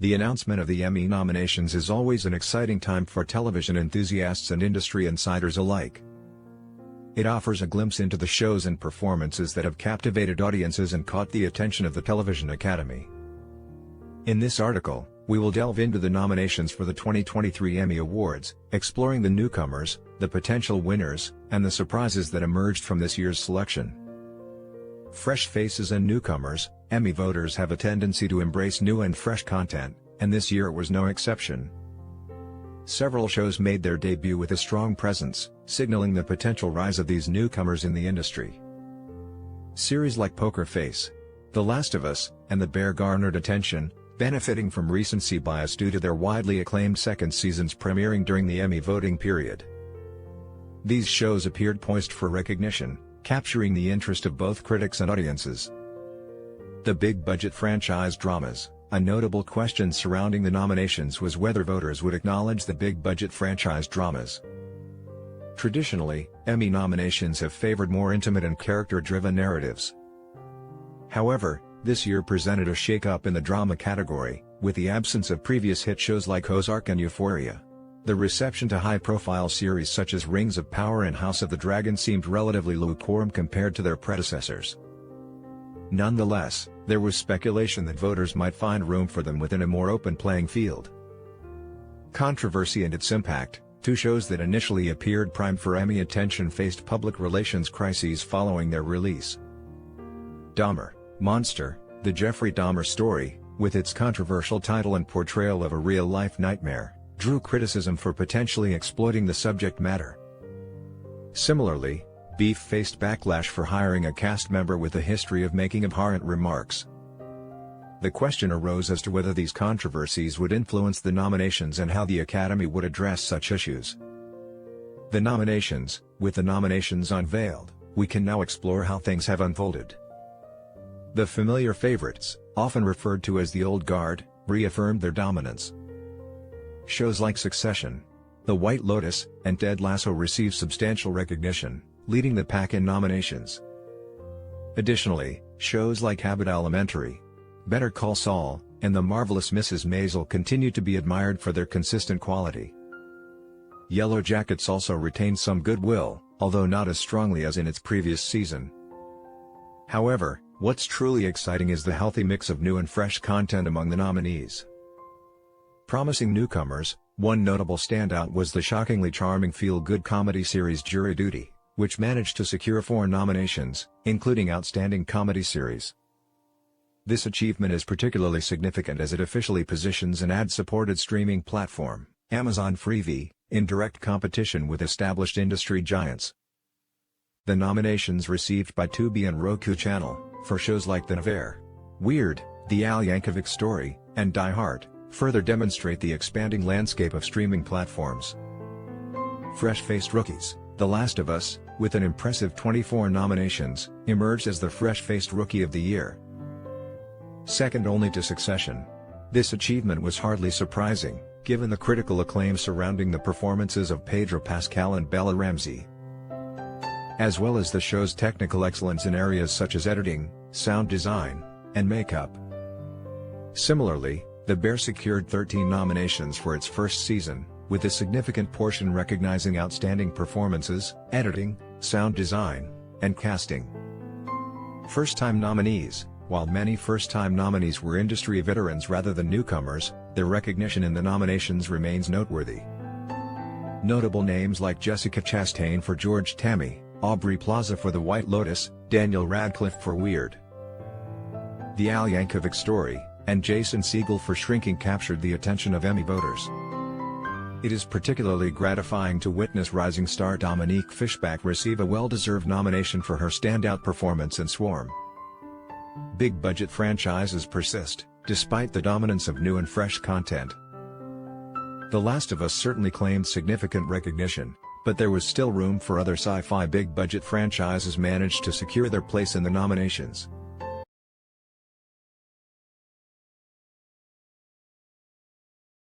The announcement of the Emmy nominations is always an exciting time for television enthusiasts and industry insiders alike. It offers a glimpse into the shows and performances that have captivated audiences and caught the attention of the Television Academy. In this article, we will delve into the nominations for the 2023 Emmy Awards, exploring the newcomers, the potential winners, and the surprises that emerged from this year's selection. Fresh faces and newcomers, Emmy voters have a tendency to embrace new and fresh content, and this year was no exception. Several shows made their debut with a strong presence, signaling the potential rise of these newcomers in the industry. Series like Poker Face, The Last of Us, and The Bear garnered attention, benefiting from recency bias due to their widely acclaimed second seasons premiering during the Emmy voting period. These shows appeared poised for recognition, capturing the interest of both critics and audiences. The big-budget franchise dramas. A notable question surrounding the nominations was whether voters would acknowledge the big-budget franchise dramas. Traditionally, Emmy nominations have favored more intimate and character-driven narratives. However, this year presented a shake-up in the drama category, with the absence of previous hit shows like Ozark and Euphoria. The reception to high-profile series such as Rings of Power and House of the Dragon seemed relatively lukewarm compared to their predecessors. Nonetheless, there was speculation that voters might find room for them within a more open playing field. Controversy and its impact. Two shows that initially appeared primed for Emmy attention faced public relations crises following their release. Dahmer, Monster, The Jeffrey Dahmer Story, with its controversial title and portrayal of a real-life nightmare, drew criticism for potentially exploiting the subject matter. Similarly, Beef faced backlash for hiring a cast member with a history of making abhorrent remarks. The question arose as to whether these controversies would influence the nominations and how the Academy would address such issues. The nominations. With the nominations unveiled, we can now explore how things have unfolded. The familiar favorites, often referred to as the old guard, reaffirmed their dominance. Shows like Succession, The White Lotus, and Ted Lasso received substantial recognition, leading the pack in nominations. Additionally, shows like Abbott Elementary, Better Call Saul, and The Marvelous Mrs. Maisel continue to be admired for their consistent quality. Yellow Jackets also retained some goodwill, although not as strongly as in its previous season. However, what's truly exciting is the healthy mix of new and fresh content among the nominees. Promising newcomers. One notable standout was the shockingly charming feel-good comedy series Jury Duty, which managed to secure 4 nominations, including Outstanding Comedy Series. This achievement is particularly significant as it officially positions an ad-supported streaming platform, Amazon Freevee, in direct competition with established industry giants. The nominations received by Tubi and Roku Channel, for shows like The Affair, Weird, The Al Yankovic Story, and Die Hard, further demonstrate the expanding landscape of streaming platforms. Fresh-faced rookies. The Last of Us, with an impressive 24 nominations, emerged as the fresh-faced Rookie of the Year. Second only to Succession. This achievement was hardly surprising, given the critical acclaim surrounding the performances of Pedro Pascal and Bella Ramsey, as well as the show's technical excellence in areas such as editing, sound design, and makeup. Similarly, The Bear secured 13 nominations for its first season, with a significant portion recognizing outstanding performances, editing, sound design, and casting. First-time nominees. While many first-time nominees were industry veterans rather than newcomers, their recognition in the nominations remains noteworthy. Notable names like Jessica Chastain for George Tammy, Aubrey Plaza for The White Lotus, Daniel Radcliffe for Weird, The Al Yankovic Story, and Jason Segel for Shrinking captured the attention of Emmy voters. It is particularly gratifying to witness rising star Dominique Fishback receive a well-deserved nomination for her standout performance in Swarm. Big-budget franchises persist, despite the dominance of new and fresh content. The Last of Us certainly claimed significant recognition, but there was still room for other sci-fi big-budget franchises managed to secure their place in the nominations.